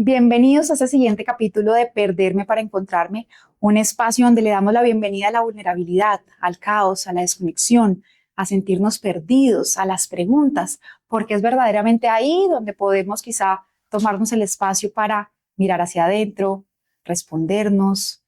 Bienvenidos a este siguiente capítulo de Perderme para Encontrarme, un espacio donde le damos la bienvenida a la vulnerabilidad, al caos, a la desconexión, a sentirnos perdidos, a las preguntas, porque es verdaderamente ahí donde podemos quizá tomarnos el espacio para mirar hacia adentro, respondernos,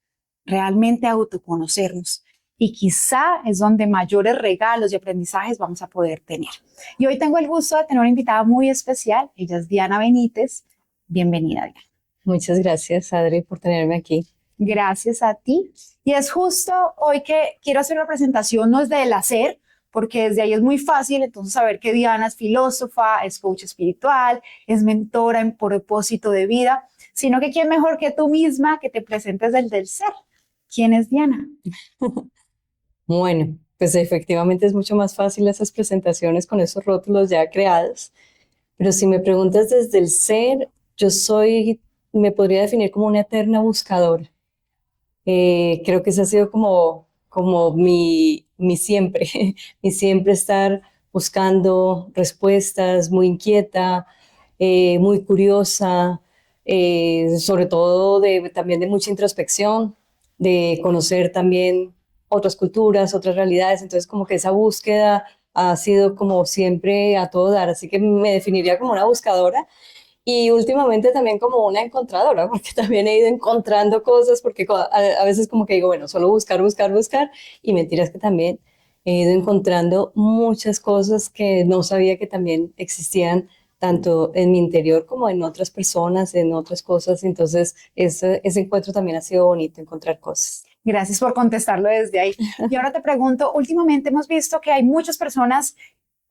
realmente autoconocernos. Y quizá es donde mayores regalos y aprendizajes vamos a poder tener. Y hoy tengo el gusto de tener una invitada muy especial. Ella es Diana Benítez. Bienvenida, Diana. Muchas gracias, Adri, por tenerme aquí. Gracias a ti. Y es justo hoy que quiero hacer una presentación, no es del hacer, porque desde ahí es muy fácil entonces saber que Diana es filósofa, es coach espiritual, es mentora en propósito de vida, sino que quién mejor que tú misma que te presentes desde el ser. ¿Quién es Diana? Bueno, pues efectivamente es mucho más fácil esas presentaciones con esos rótulos ya creados, pero si me preguntas desde el ser, me podría definir como una eterna buscadora. Creo que ese ha sido como mi siempre, mi siempre estar buscando respuestas, muy inquieta, muy curiosa, sobre todo también de mucha introspección, de conocer también otras culturas, otras realidades. Entonces, como que esa búsqueda ha sido como siempre a todo dar, así que me definiría como una buscadora. Y últimamente también como una encontradora, porque también he ido encontrando cosas, porque a veces como que digo, bueno, solo buscar, buscar, buscar, y mentiras que también he ido encontrando muchas cosas que no sabía que también existían, tanto en mi interior como en otras personas, en otras cosas. Entonces, ese encuentro también ha sido bonito, encontrar cosas. Gracias por contestarlo desde ahí. Y ahora te pregunto, últimamente hemos visto que hay muchas personas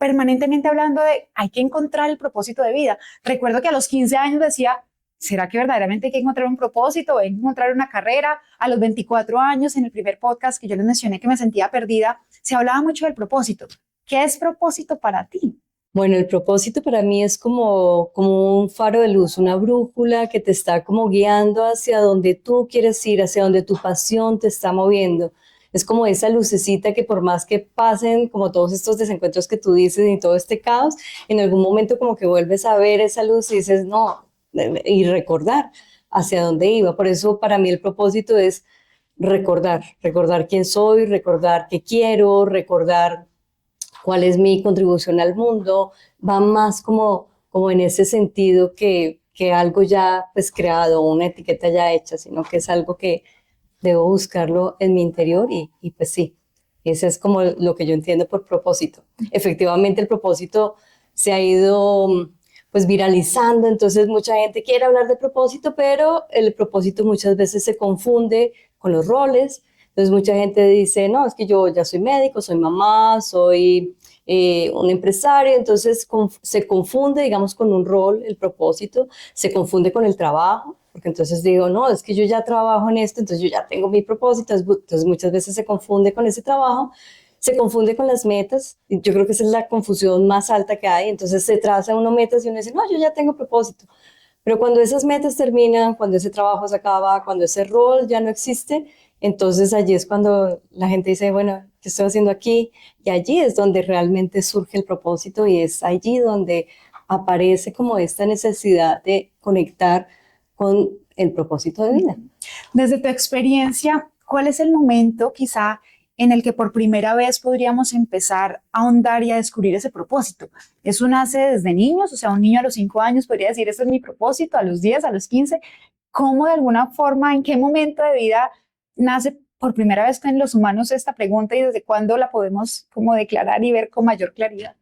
permanentemente hablando de hay que encontrar el propósito de vida. Recuerdo que a los 15 años decía, ¿será que verdaderamente hay que encontrar un propósito? ¿Hay que encontrar una carrera? A los 24 años, en el primer podcast que yo les mencioné que me sentía perdida, se hablaba mucho del propósito. ¿Qué es propósito para ti? Bueno, el propósito para mí es como un faro de luz, una brújula que te está como guiando hacia donde tú quieres ir, hacia donde tu pasión te está moviendo. Es como esa lucecita que por más que pasen como todos estos desencuentros que tú dices y todo este caos, en algún momento como que vuelves a ver esa luz y dices, no, y recordar hacia dónde iba. Por eso para mí el propósito es recordar quién soy, recordar qué quiero, recordar cuál es mi contribución al mundo. Va más como en ese sentido que algo ya pues creado, una etiqueta ya hecha, sino que es algo que debo buscarlo en mi interior y pues sí, ese es como lo que yo entiendo por propósito. Efectivamente el propósito se ha ido pues viralizando, entonces mucha gente quiere hablar de propósito, pero el propósito muchas veces se confunde con los roles. Entonces mucha gente dice, no, es que yo ya soy médico, soy mamá, soy un empresario, entonces se confunde, digamos, con un rol, el propósito, se confunde con el trabajo, porque entonces digo, no, es que yo ya trabajo en esto, entonces yo ya tengo mi propósito, entonces muchas veces se confunde con ese trabajo, se confunde con las metas, y yo creo que esa es la confusión más alta que hay, entonces se traza uno metas y uno dice, no, yo ya tengo propósito, pero cuando esas metas terminan, cuando ese trabajo se acaba, cuando ese rol ya no existe, entonces allí es cuando la gente dice, bueno, ¿qué estoy haciendo aquí? Y allí es donde realmente surge el propósito y es allí donde aparece como esta necesidad de conectar con el propósito de vida. Desde tu experiencia, ¿cuál es el momento quizá en el que por primera vez podríamos empezar a ahondar y a descubrir ese propósito? ¿Eso nace desde niños? O sea, un niño a los 5 años podría decir, este es mi propósito, a los 10, a los 15. ¿Cómo de alguna forma, en qué momento de vida nace por primera vez en los humanos esta pregunta y desde cuándo la podemos como declarar y ver con mayor claridad?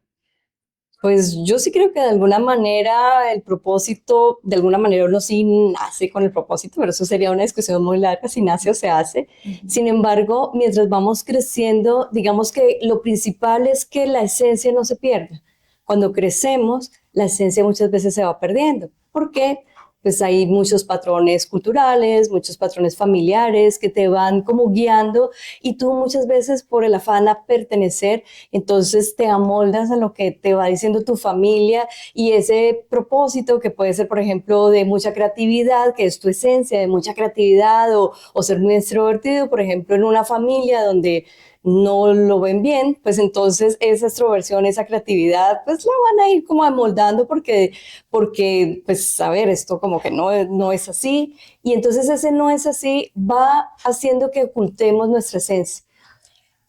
Pues yo sí creo que de alguna manera el propósito, de alguna manera uno sí nace con el propósito, pero eso sería una discusión muy larga si nace o se hace. Sin embargo, mientras vamos creciendo, digamos que lo principal es que la esencia no se pierda. Cuando crecemos, la esencia muchas veces se va perdiendo. ¿Por qué? Pues hay muchos patrones culturales, muchos patrones familiares que te van como guiando y tú muchas veces por el afán a pertenecer, entonces te amoldas a lo que te va diciendo tu familia y ese propósito que puede ser, por ejemplo, de mucha creatividad, que es tu esencia, de mucha creatividad o ser muy extrovertido, por ejemplo, en una familia donde no lo ven bien, pues entonces esa extroversión, esa creatividad, pues la van a ir como amoldando porque pues a ver, esto como que no es así, y entonces ese no es así va haciendo que ocultemos nuestra esencia.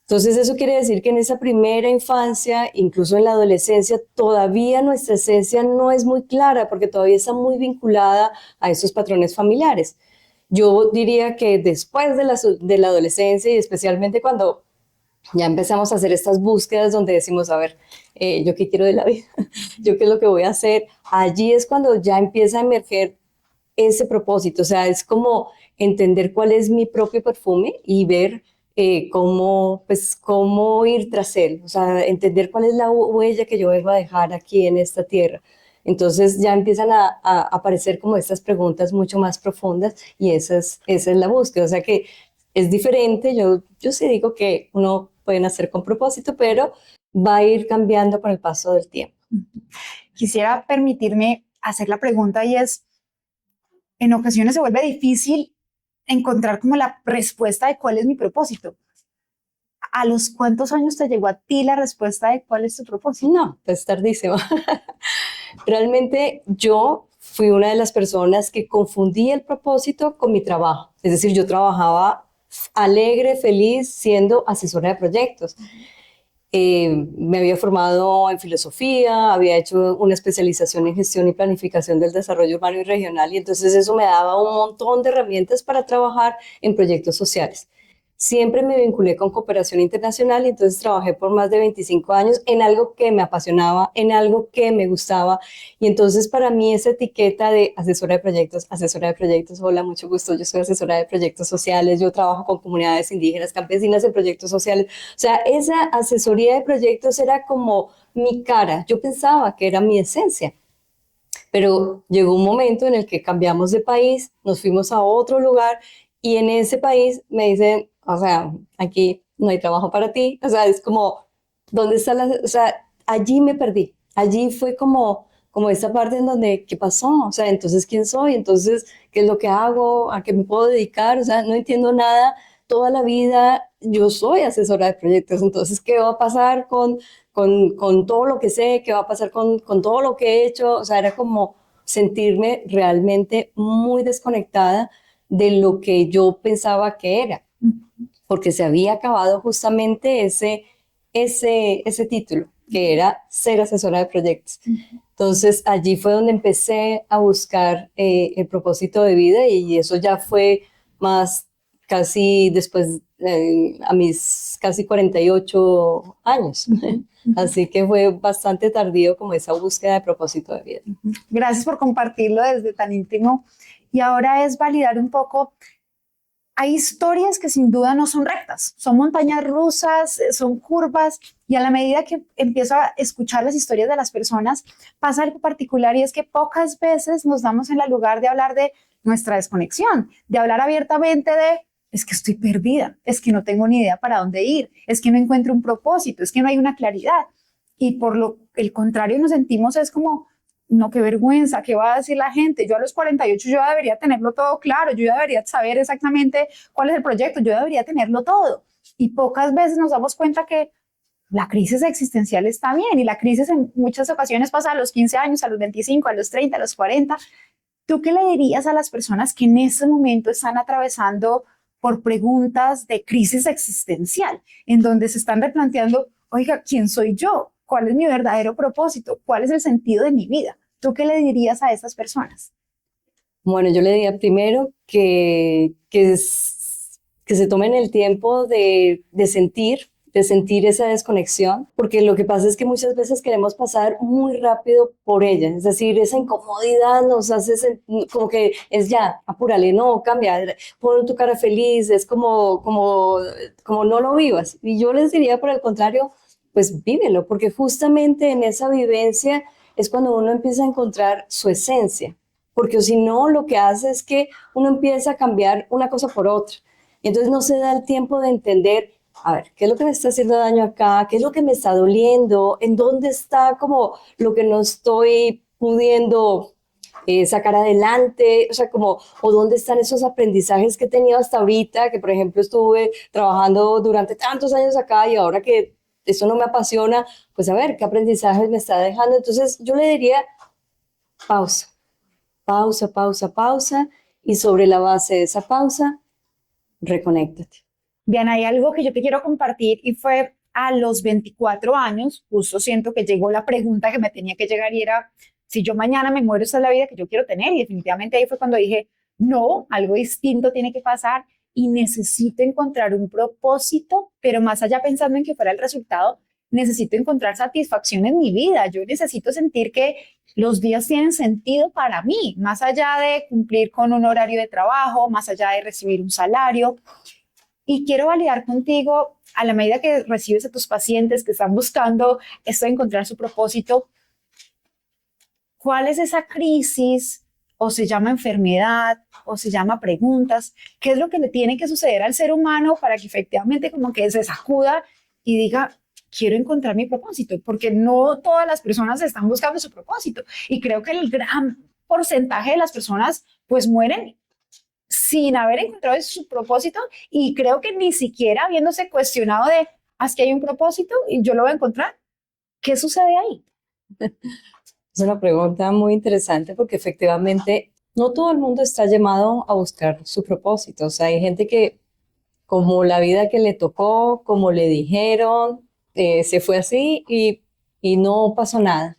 Entonces eso quiere decir que en esa primera infancia, incluso en la adolescencia, todavía nuestra esencia no es muy clara porque todavía está muy vinculada a esos patrones familiares. Yo diría que después de la adolescencia y especialmente cuando ya empezamos a hacer estas búsquedas donde decimos, a ver, ¿yo qué quiero de la vida? ¿Yo qué es lo que voy a hacer? Allí es cuando ya empieza a emerger ese propósito, o sea, es como entender cuál es mi propio perfume y ver cómo ir tras él, o sea, entender cuál es la huella que yo vengo a dejar aquí en esta tierra. Entonces ya empiezan a aparecer como estas preguntas mucho más profundas y esa es la búsqueda, o sea que es diferente, yo sí digo que uno puede nacer con propósito, pero va a ir cambiando con el paso del tiempo. Quisiera permitirme hacer la pregunta y es, en ocasiones se vuelve difícil encontrar como la respuesta de cuál es mi propósito. ¿A los cuántos años te llegó a ti la respuesta de cuál es tu propósito? No, pues tardísimo. Realmente yo fui una de las personas que confundí el propósito con mi trabajo. Es decir, yo trabajaba alegre, feliz, siendo asesora de proyectos. Me había formado en filosofía, había hecho una especialización en gestión y planificación del desarrollo urbano y regional, y entonces eso me daba un montón de herramientas para trabajar en proyectos sociales. Siempre me vinculé con cooperación internacional y entonces trabajé por más de 25 años en algo que me apasionaba, en algo que me gustaba. Y entonces para mí esa etiqueta de asesora de proyectos, hola, mucho gusto, yo soy asesora de proyectos sociales, yo trabajo con comunidades indígenas, campesinas en proyectos sociales. O sea, esa asesoría de proyectos era como mi cara, yo pensaba que era mi esencia. Pero llegó un momento en el que cambiamos de país, nos fuimos a otro lugar y en ese país me dicen, o sea, aquí no hay trabajo para ti, o sea, es como, ¿dónde está la...? O sea, allí me perdí, allí fue como esa parte en donde, ¿qué pasó? O sea, entonces, ¿quién soy? Entonces, ¿qué es lo que hago? ¿A qué me puedo dedicar? O sea, no entiendo nada, toda la vida yo soy asesora de proyectos, entonces, ¿qué va a pasar con todo lo que sé? ¿Qué va a pasar con todo lo que he hecho? O sea, era como sentirme realmente muy desconectada de lo que yo pensaba que era, porque se había acabado justamente ese título, que era ser asesora de proyectos. Entonces allí fue donde empecé a buscar el propósito de vida y eso ya fue más casi después, a mis casi 48 años. Así que fue bastante tardío como esa búsqueda de propósito de vida. Gracias por compartirlo desde tan íntimo. Y ahora es validar un poco. Hay historias que sin duda no son rectas, son montañas rusas, son curvas, y a la medida que empiezo a escuchar las historias de las personas, pasa algo particular y es que pocas veces nos damos en el lugar de hablar de nuestra desconexión, de hablar abiertamente de, es que estoy perdida, es que no tengo ni idea para dónde ir, es que no encuentro un propósito, es que no hay una claridad. Y por el contrario nos sentimos es como, no, qué vergüenza, ¿qué va a decir la gente? Yo a los 48 yo debería tenerlo todo claro, yo debería saber exactamente cuál es el proyecto, yo debería tenerlo todo. Y pocas veces nos damos cuenta que la crisis existencial está bien y la crisis en muchas ocasiones pasa a los 15 años, a los 25, a los 30, a los 40. ¿Tú qué le dirías a las personas que en ese momento están atravesando por preguntas de crisis existencial, en donde se están replanteando, oiga, ¿quién soy yo? ¿Cuál es mi verdadero propósito? ¿Cuál es el sentido de mi vida? ¿Tú qué le dirías a esas personas? Bueno, yo le diría primero que se tomen el tiempo de sentir esa desconexión, porque lo que pasa es que muchas veces queremos pasar muy rápido por ella, es decir, esa incomodidad nos hace como que es ya, apúrale, no, cambia, pon tu cara feliz, es como no lo vivas. Y yo les diría por el contrario, pues vívelo, porque justamente en esa vivencia es cuando uno empieza a encontrar su esencia, porque si no, lo que hace es que uno empieza a cambiar una cosa por otra. Y entonces no se da el tiempo de entender, a ver, ¿qué es lo que me está haciendo daño acá? ¿Qué es lo que me está doliendo? ¿En dónde está como lo que no estoy pudiendo sacar adelante, o sea, como, o dónde están esos aprendizajes que he tenido hasta ahorita, que por ejemplo estuve trabajando durante tantos años acá y ahora que eso no me apasiona, pues a ver, ¿qué aprendizajes me está dejando? Entonces yo le diría, pausa, pausa, pausa, pausa, y sobre la base de esa pausa, reconéctate. Bien, hay algo que yo te quiero compartir y fue a los 24 años, justo siento que llegó la pregunta que me tenía que llegar y era, si yo mañana me muero, esa es la vida que yo quiero tener. Y definitivamente ahí fue cuando dije, no, algo distinto tiene que pasar y necesito encontrar un propósito, pero más allá pensando en que fuera el resultado, necesito encontrar satisfacción en mi vida. Yo necesito sentir que los días tienen sentido para mí, más allá de cumplir con un horario de trabajo, más allá de recibir un salario. Y quiero validar contigo, a la medida que recibes a tus pacientes que están buscando esto de encontrar su propósito, ¿cuál es esa crisis? O se llama enfermedad, o se llama preguntas. ¿Qué es lo que le tiene que suceder al ser humano para que efectivamente como que se sacuda y diga, quiero encontrar mi propósito? Porque no todas las personas están buscando su propósito. Y creo que el gran porcentaje de las personas pues mueren sin haber encontrado su propósito y creo que ni siquiera habiéndose cuestionado de, ¿es que hay un propósito y yo lo voy a encontrar? ¿Qué sucede ahí? Es una pregunta muy interesante porque efectivamente no todo el mundo está llamado a buscar su propósito. O sea, hay gente que como la vida que le tocó, como le dijeron, se fue así y no pasó nada.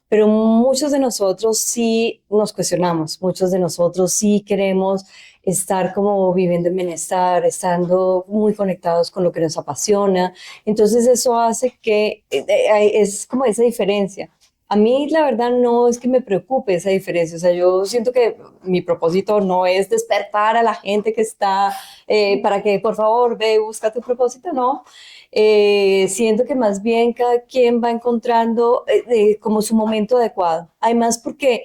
Pero muchos de nosotros sí nos cuestionamos, muchos de nosotros sí queremos estar como viviendo en bienestar, estando muy conectados con lo que nos apasiona. Entonces eso hace que es como esa diferencia. A mí la verdad no es que me preocupe esa diferencia, o sea, yo siento que mi propósito no es despertar a la gente que está, para que por favor ve y busca tu propósito, no. Siento que más bien cada quien va encontrando como su momento adecuado. Además porque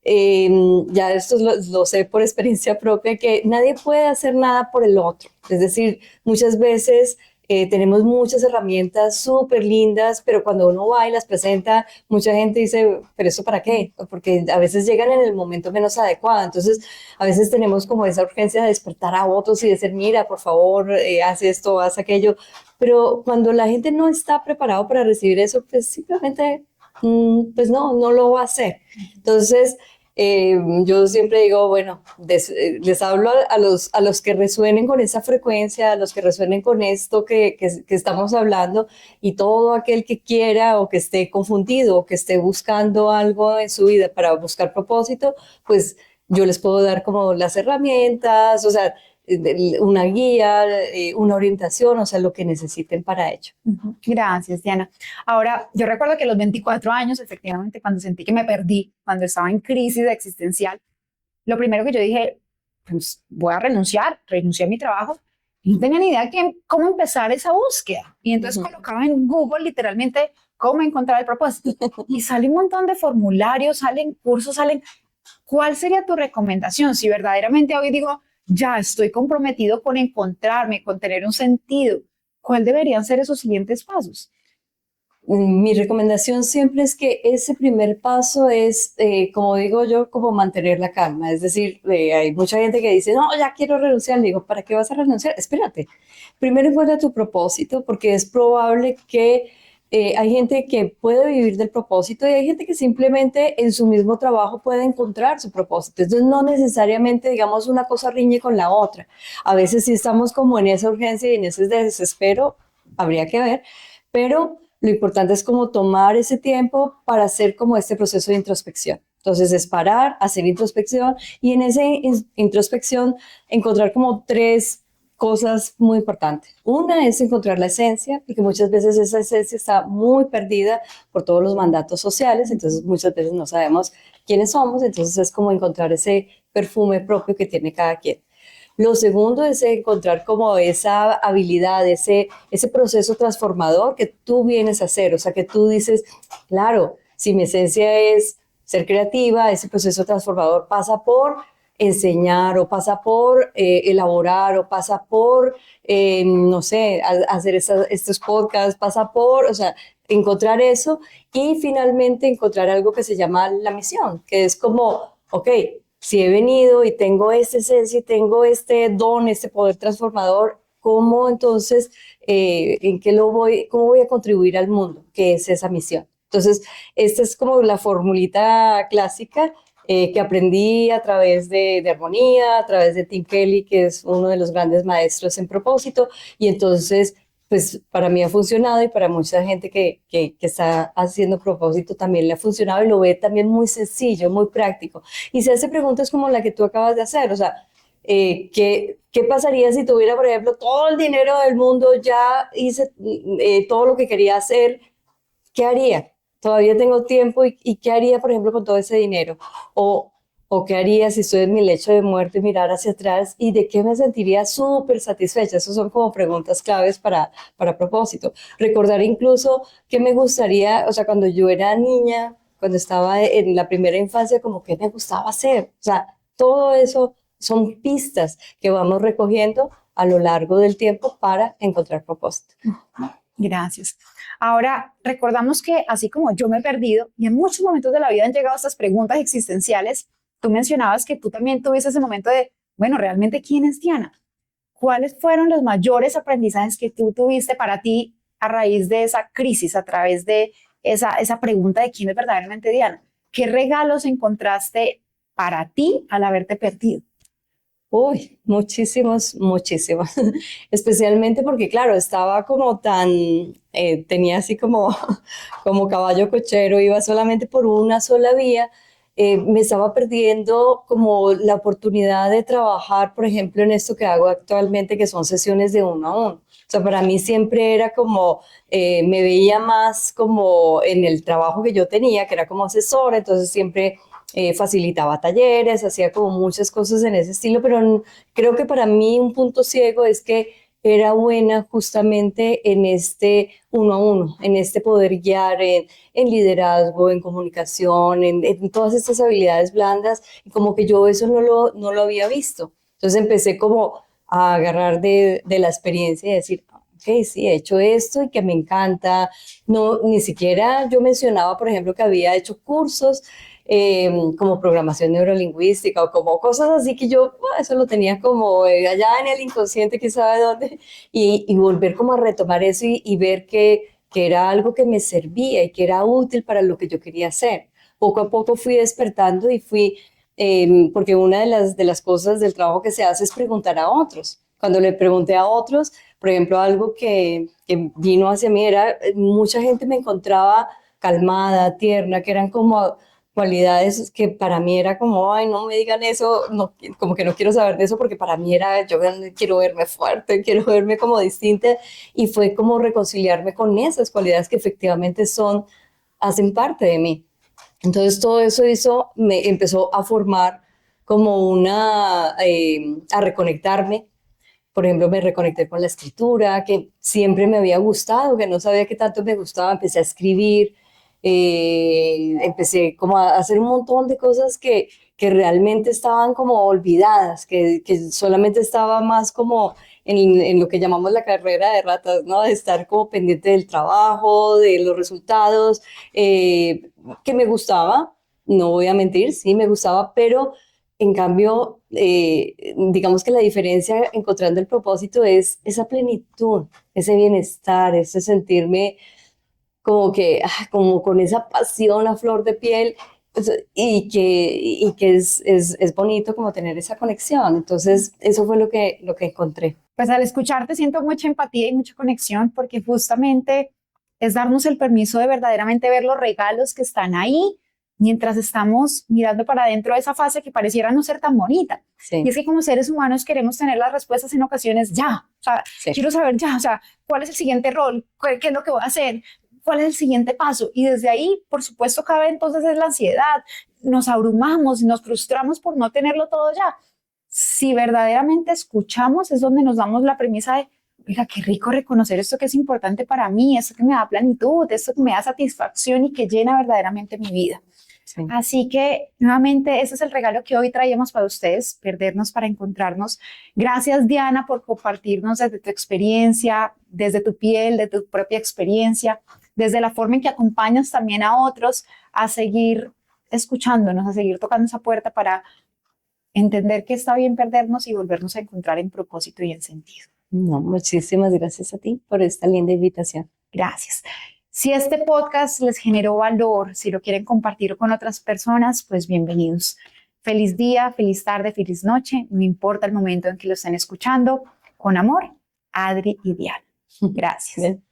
eh, ya esto lo sé por experiencia propia, que nadie puede hacer nada por el otro. Es decir, muchas veces tenemos muchas herramientas súper lindas, pero cuando uno va y las presenta, mucha gente dice, ¿pero eso para qué? Porque a veces llegan en el momento menos adecuado. Entonces, a veces tenemos como esa urgencia de despertar a otros y decir, mira, por favor, haz esto, haz aquello. Pero cuando la gente no está preparado para recibir eso, pues simplemente, pues no lo va a hacer. Entonces, yo siempre digo, bueno, les hablo a los que resuenen con esa frecuencia, a los que resuenen con esto que estamos hablando, y todo aquel que quiera o que esté confundido o que esté buscando algo en su vida para buscar propósito, pues yo les puedo dar como las herramientas, o sea, una guía, una orientación, o sea, lo que necesiten para ello. Gracias, Diana. Ahora, yo recuerdo que a los 24 años, efectivamente, cuando sentí que me perdí, cuando estaba en crisis existencial, lo primero que yo dije, pues voy a renunciar, renuncié a mi trabajo. Y no tenía ni idea de cómo empezar esa búsqueda. Y entonces colocaba en Google literalmente cómo encontrar el propósito. Y sale un montón de formularios, salen cursos, salen. ¿Cuál sería tu recomendación? Si verdaderamente hoy digo, ya estoy comprometido con encontrarme, con tener un sentido, ¿cuál deberían ser esos siguientes pasos? Mi recomendación siempre es que ese primer paso es, como digo yo, como mantener la calma. Es decir, hay mucha gente que dice, no, ya quiero renunciar. Le digo, ¿para qué vas a renunciar? Espérate. Primero encuentra tu propósito, porque es probable que hay gente que puede vivir del propósito y hay gente que simplemente en su mismo trabajo puede encontrar su propósito. Entonces, no necesariamente, digamos, una cosa riñe con la otra. A veces sí estamos como en esa urgencia y en ese desespero, habría que ver, pero lo importante es como tomar ese tiempo para hacer como este proceso de introspección. Entonces es parar, hacer introspección y en esa introspección encontrar como tres cosas muy importantes. Una es encontrar la esencia, porque muchas veces esa esencia está muy perdida por todos los mandatos sociales, entonces muchas veces no sabemos quiénes somos, entonces es como encontrar ese perfume propio que tiene cada quien. Lo segundo es encontrar como esa habilidad, ese proceso transformador que tú vienes a hacer. O sea, que tú dices, claro, si mi esencia es ser creativa, ese proceso transformador pasa por enseñar o pasa por elaborar o pasa por, no sé, hacer estos podcasts, pasa por, o sea, encontrar eso y finalmente encontrar algo que se llama la misión, que es como ok, si he venido y tengo esta esencia y tengo este don, este poder transformador, ¿cómo entonces, cómo voy a contribuir al mundo? ¿Qué es esa misión? Entonces, esta es como la formulita clásica que aprendí a través de armonía, a través de Tim Kelly, que es uno de los grandes maestros en propósito, y entonces pues para mí ha funcionado y para mucha gente que está haciendo propósito también le ha funcionado y lo ve también muy sencillo, muy práctico. Y se hace preguntas como la que tú acabas de hacer, o sea, ¿qué pasaría si tuviera, por ejemplo, todo el dinero del mundo, ya hice todo lo que quería hacer? ¿Qué haría? Todavía tengo tiempo y ¿qué haría, por ejemplo, con todo ese dinero? O, o ¿qué haría si estoy en mi lecho de muerte, mirar hacia atrás y de qué me sentiría súper satisfecha? Esas son como preguntas claves para propósito. Recordar incluso qué me gustaría, o sea, cuando yo era niña, cuando estaba en la primera infancia, como qué me gustaba hacer. O sea, todo eso son pistas que vamos recogiendo a lo largo del tiempo para encontrar propósito. Gracias. Ahora, recordamos que así como yo me he perdido y en muchos momentos de la vida han llegado estas preguntas existenciales, tú mencionabas que tú también tuviste ese momento de, bueno, ¿realmente quién es Diana? ¿Cuáles fueron los mayores aprendizajes que tú tuviste para ti a raíz de esa crisis, a través de esa pregunta de quién es verdaderamente Diana? ¿Qué regalos encontraste para ti al haberte perdido? Uy, muchísimos, muchísimos. Especialmente porque, claro, estaba como tan, tenía así como, como caballo cochero, iba solamente por una sola vía. Me estaba perdiendo como la oportunidad de trabajar, por ejemplo, en esto que hago actualmente, que son sesiones de uno a uno. O sea, para mí siempre era como, me veía más como en el trabajo que yo tenía, que era como asesora, entonces siempre facilitaba talleres, hacía como muchas cosas en ese estilo, pero creo que para mí un punto ciego es que era buena justamente en este uno a uno, en este poder guiar, en liderazgo, en comunicación, en todas estas habilidades blandas, y como que yo eso no lo había visto. Entonces empecé como a agarrar de la experiencia y decir, ok, sí, he hecho esto y que me encanta. No, ni siquiera yo mencionaba, por ejemplo, que había hecho cursos como programación neurolingüística o como cosas así que yo, eso lo tenía como allá en el inconsciente, quién sabe dónde, y volver como a retomar eso y ver que era algo que me servía y que era útil para lo que yo quería hacer. Poco a poco fui despertando y fui, porque una de las cosas del trabajo que se hace es preguntar a otros. Cuando le pregunté a otros, por ejemplo, algo que vino hacia mí era, mucha gente me encontraba calmada, tierna, que eran como cualidades que para mí era como, ay, no me digan eso, no, como que no quiero saber de eso porque para mí era, yo quiero verme fuerte, quiero verme como distinta y fue como reconciliarme con esas cualidades que efectivamente son, hacen parte de mí. Entonces todo eso me empezó a formar como a reconectarme. Por ejemplo, me reconecté con la escritura, que siempre me había gustado, que no sabía qué tanto me gustaba, empecé a escribir, empecé como a hacer un montón de cosas que realmente estaban como olvidadas, que solamente estaba más como en lo que llamamos la carrera de ratas, ¿no? De estar como pendiente del trabajo, de los resultados, que me gustaba, no voy a mentir, sí me gustaba, pero en cambio, digamos que la diferencia encontrando el propósito es esa plenitud, ese bienestar, ese sentirme como que, como con esa pasión a flor de piel, pues, y que es bonito como tener esa conexión. Entonces, eso fue lo que encontré. Pues al escucharte siento mucha empatía y mucha conexión porque justamente es darnos el permiso de verdaderamente ver los regalos que están ahí mientras estamos mirando para adentro de esa fase que pareciera no ser tan bonita. Sí, Y es que como seres humanos queremos tener las respuestas en ocasiones ya, o sea, sí. quiero saber ya, o sea, cuál es el siguiente rol, qué es lo que voy a hacer, cuál es el siguiente paso. Y desde ahí, por supuesto, cabe entonces es la ansiedad, nos abrumamos y nos frustramos por no tenerlo todo ya. Si verdaderamente escuchamos, es donde nos damos la premisa de, oiga, qué rico reconocer esto que es importante para mí, esto que me da plenitud, esto que me da satisfacción y que llena verdaderamente mi vida. Sí. Así que, nuevamente, ese es el regalo que hoy traemos para ustedes, perdernos para encontrarnos. Gracias, Diana, por compartirnos desde tu experiencia, desde tu piel, de tu propia experiencia, desde la forma en que acompañas también a otros a seguir escuchándonos, a seguir tocando esa puerta para entender que está bien perdernos y volvernos a encontrar en propósito y en sentido. No, muchísimas gracias a ti por esta linda invitación. Gracias. Si este podcast les generó valor, si lo quieren compartir con otras personas, pues bienvenidos. Feliz día, feliz tarde, feliz noche, no importa el momento en que lo estén escuchando. Con amor, Adri y Diana. Gracias. Bien.